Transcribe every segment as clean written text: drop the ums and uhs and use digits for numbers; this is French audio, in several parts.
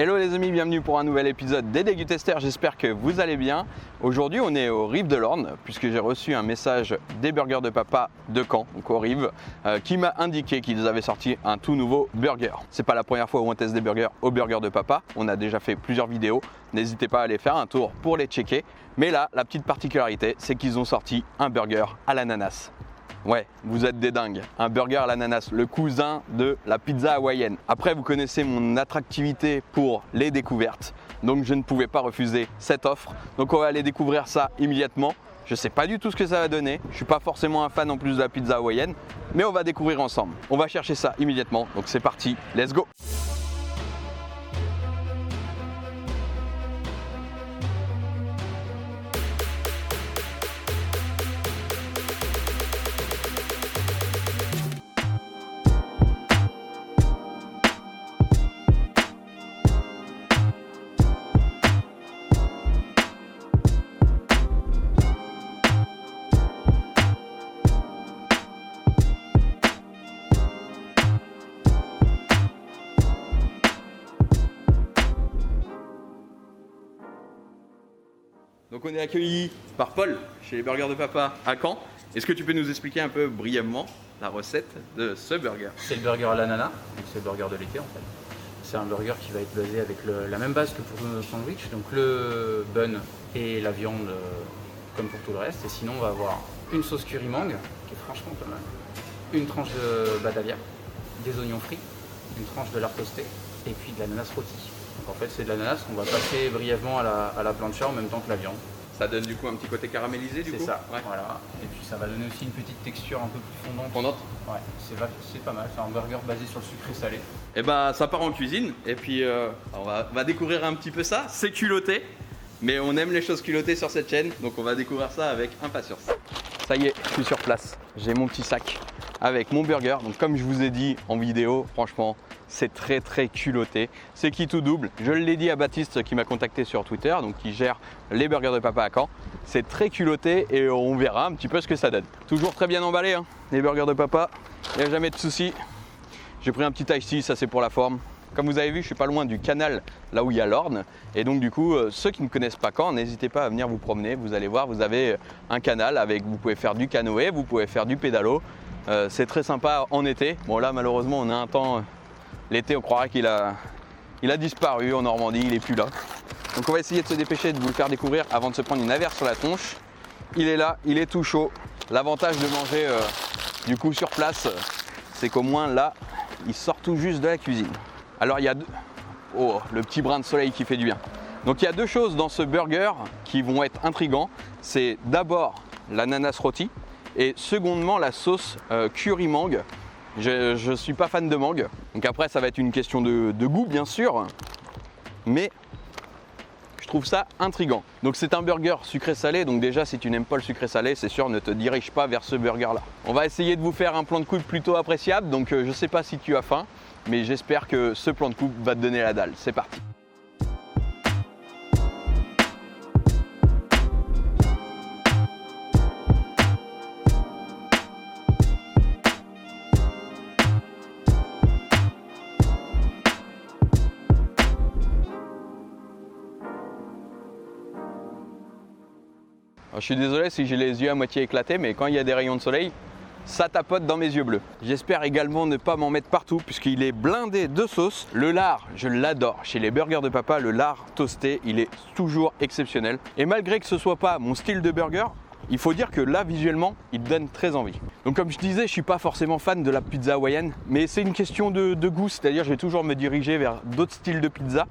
Hello les amis, bienvenue pour un nouvel épisode des Dégusteurs, j'espère que vous allez bien. Aujourd'hui on est aux Rives de l'Orne puisque j'ai reçu un message des Burgers de Papa de Caen, donc aux Rives, qui m'a indiqué qu'ils avaient sorti un tout nouveau burger. C'est pas la première fois où on teste des burgers au Burger de Papa, on a déjà fait plusieurs vidéos, n'hésitez pas à aller faire un tour pour les checker. Mais là, la petite particularité, c'est qu'ils ont sorti un burger à l'ananas. Ouais, vous êtes des dingues. Un burger à l'ananas, le cousin de la pizza hawaïenne. Après, vous connaissez mon attractivité pour les découvertes, donc je ne pouvais pas refuser cette offre. Donc on va aller découvrir ça immédiatement. Je ne sais pas du tout ce que ça va donner. Je ne suis pas forcément un fan en plus de la pizza hawaïenne, mais on va découvrir ensemble. On va chercher ça immédiatement. Donc c'est parti, let's go! Donc on est accueilli par Paul chez les Burgers de Papa à Caen. Est-ce que tu peux nous expliquer un peu brièvement la recette de ce burger? C'est le burger à l'ananas, donc c'est le burger de l'été en fait. C'est un burger qui va être basé avec la même base que pour le sandwich, donc le bun et la viande comme pour tout le reste. Et sinon on va avoir une sauce curry mangue qui est franchement pas mal, une tranche de badalia, des oignons frits, une tranche de lard toasté et puis de l'ananas rôti. Donc en fait c'est de l'ananas qu'on va passer brièvement à la plancha en même temps que la viande. Ça donne du coup un petit côté caramélisé du coup? C'est ça, ouais. Voilà. Et puis ça va donner aussi une petite texture un peu plus fondante. Fondante? Ouais, c'est pas mal, c'est un burger basé sur le sucré salé. Et bah ça part en cuisine et puis on va découvrir un petit peu ça. C'est culotté, mais on aime les choses culottées sur cette chaîne, donc on va découvrir ça avec impatience. Ça y est, je suis sur place. J'ai mon petit sac avec mon burger. Donc comme je vous ai dit en vidéo, franchement, c'est très culotté. C'est qui tout double. Je l'ai dit à Baptiste qui m'a contacté sur Twitter, donc qui gère les Burgers de Papa à Caen. C'est très culotté et on verra un petit peu ce que ça donne. Toujours très bien emballé, hein, les Burgers de Papa. Il n'y a jamais de souci. J'ai pris un petit ice, ça c'est pour la forme. Comme vous avez vu, je suis pas loin du canal, là où il y a l'Orne. Et donc du coup, ceux qui ne connaissent pas Caen, n'hésitez pas à venir vous promener. Vous allez voir, vous avez un canal avec, vous pouvez faire du canoë, vous pouvez faire du pédalo. C'est très sympa en été. Bon là, malheureusement, on a un temps... L'été, on croirait qu'il a disparu en Normandie, il n'est plus là. Donc on va essayer de se dépêcher de vous le faire découvrir avant de se prendre une averse sur la tronche. Il est là, il est tout chaud. L'avantage de manger du coup sur place, c'est qu'au moins là, il sort tout juste de la cuisine. Alors il y a le petit brin de soleil qui fait du bien. Donc il y a deux choses dans ce burger qui vont être intrigants. C'est d'abord l'ananas rôti et secondement la sauce curry mangue. Je ne suis pas fan de mangue, donc après ça va être une question de goût bien sûr, mais je trouve ça intriguant. Donc c'est un burger sucré-salé, donc déjà si tu n'aimes pas le sucré-salé, c'est sûr ne te dirige pas vers ce burger là. On va essayer de vous faire un plan de coupe plutôt appréciable, donc je ne sais pas si tu as faim, mais j'espère que ce plan de coupe va te donner la dalle. C'est parti. Alors, je suis désolé si j'ai les yeux à moitié éclatés, mais quand il y a des rayons de soleil, ça tapote dans mes yeux bleus. J'espère également ne pas m'en mettre partout puisqu'il est blindé de sauce. Le lard, je l'adore. Chez les Burgers de Papa, le lard toasté, il est toujours exceptionnel. Et malgré que ce soit pas mon style de burger, il faut dire que là, visuellement, il donne très envie. Donc comme je disais, je suis pas forcément fan de la pizza hawaïenne, mais c'est une question de goût, c'est-à-dire je vais toujours me diriger vers d'autres styles de pizza.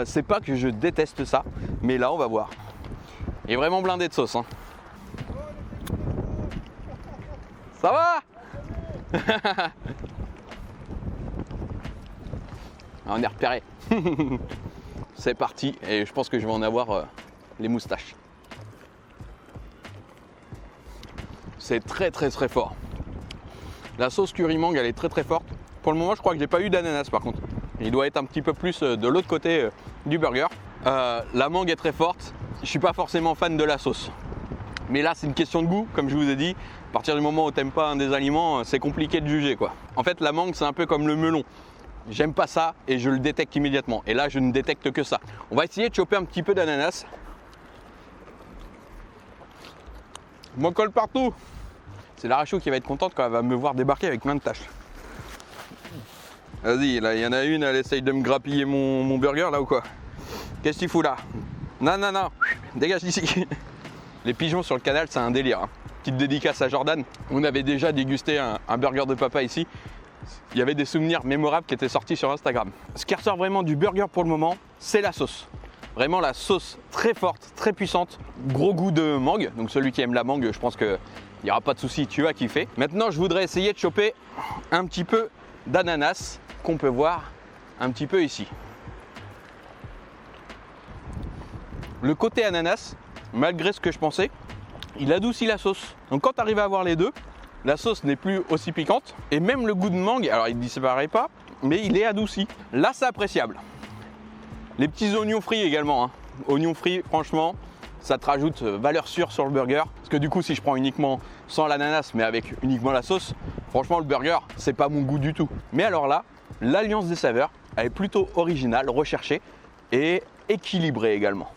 C'est pas que je déteste ça, mais là, on va voir. Il est vraiment blindé de sauce, hein. Ça va? On est repéré. C'est parti et je pense que je vais en avoir les moustaches. C'est très fort. La sauce curry mangue, elle est très forte. Pour le moment, je crois que j'ai pas eu d'ananas par contre. Il doit être un petit peu plus de l'autre côté du burger. La mangue est très forte. Je suis pas forcément fan de la sauce. Mais là, c'est une question de goût, comme je vous ai dit. À partir du moment où t'aimes pas un des aliments, c'est compliqué de juger, quoi. En fait, la mangue, c'est un peu comme le melon. j'aime pas ça et je le détecte immédiatement. Et là, je ne détecte que ça. On va essayer de choper un petit peu d'ananas. Je m'en colle partout. C'est la Rachou qui va être contente quand elle va me voir débarquer avec plein de tâches. Vas-y, là, il y en a une, elle essaye de me grappiller mon burger là ou quoi? Qu'est-ce que tu fous là? Non, non, non, dégage d'ici. Les pigeons sur le canal, c'est un délire. Hein. Petite dédicace à Jordan. On avait déjà dégusté un burger de papa ici. Il y avait des souvenirs mémorables qui étaient sortis sur Instagram. Ce qui ressort vraiment du burger pour le moment, c'est la sauce. Vraiment la sauce très forte, très puissante, gros goût de mangue. Donc celui qui aime la mangue, je pense qu'il n'y aura pas de souci, tu vas kiffer. Maintenant, je voudrais essayer de choper un petit peu d'ananas qu'on peut voir un petit peu ici. Le côté ananas, malgré ce que je pensais, il adoucit la sauce. Donc quand tu arrives à avoir les deux, la sauce n'est plus aussi piquante. Et même le goût de mangue, alors il ne disparaît pas, mais il est adouci. Là, c'est appréciable. Les petits oignons frits également. Hein. Oignons frits, franchement, ça te rajoute valeur sûre sur le burger. Parce que du coup, si je prends uniquement sans l'ananas, mais avec uniquement la sauce, franchement, le burger, c'est pas mon goût du tout. Mais alors là, l'alliance des saveurs, elle est plutôt originale, recherchée et équilibrée également.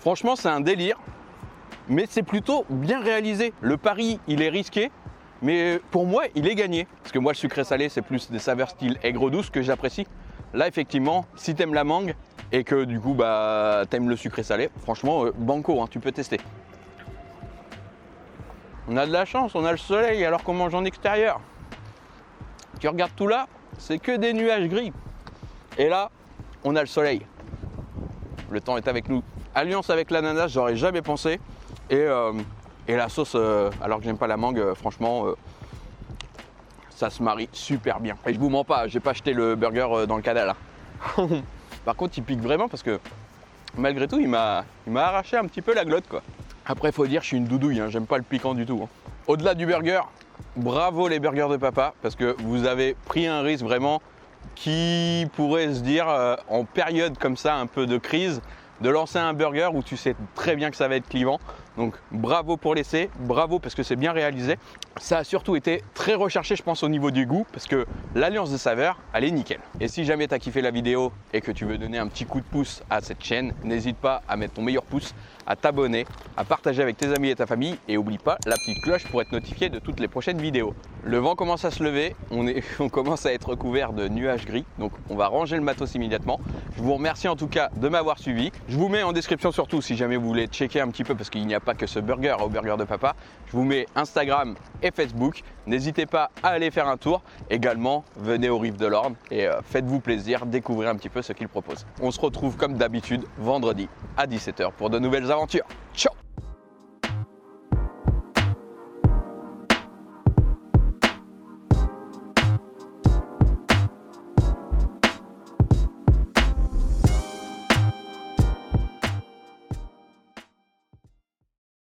Franchement, c'est un délire. Mais c'est plutôt bien réalisé. Le pari, il est risqué, mais pour moi, il est gagné. Parce que moi, le sucré salé, c'est plus des saveurs style aigre douce que j'apprécie. Là, effectivement, si t'aimes la mangue et que du coup, t'aimes le sucré salé, franchement, banco, hein, tu peux tester. On a de la chance, on a le soleil alors qu'on mange en extérieur. Tu regardes tout là, c'est que des nuages gris. Et là, on a le soleil. Le temps est avec nous. Alliance avec l'ananas, j'aurais jamais pensé. Et la sauce, alors que j'aime pas la mangue, franchement, ça se marie super bien. Et je vous mens pas, j'ai pas acheté le burger dans le canal. Hein. Par contre, il pique vraiment parce que malgré tout, il m'a arraché un petit peu la glotte, quoi. Après, faut dire, je suis une doudouille, hein, j'aime pas le piquant du tout. Hein. Au-delà du burger, bravo les burgers de papa parce que vous avez pris un risque vraiment qui pourrait se dire en période comme ça, un peu de crise, de lancer un burger où tu sais très bien que ça va être clivant. Donc bravo pour l'essai, bravo parce que c'est bien réalisé. Ça a surtout été très recherché je pense au niveau du goût parce que l'alliance des saveurs, elle est nickel. Et si jamais tu as kiffé la vidéo et que tu veux donner un petit coup de pouce à cette chaîne, n'hésite pas à mettre ton meilleur pouce, à t'abonner, à partager avec tes amis et ta famille et oublie pas la petite cloche pour être notifié de toutes les prochaines vidéos. Le vent commence à se lever, on commence à être recouvert de nuages gris, donc on va ranger le matos immédiatement. Je vous remercie en tout cas de m'avoir suivi. Je vous mets en description surtout si jamais vous voulez checker un petit peu parce qu'il n'y a pas que ce burger au burger de papa. Je vous mets Instagram et Facebook. N'hésitez pas à aller faire un tour. Également, venez au Riff de l'Orne et faites-vous plaisir, découvrir un petit peu ce qu'il propose. On se retrouve comme d'habitude vendredi à 17h pour de nouvelles aventures. Ciao!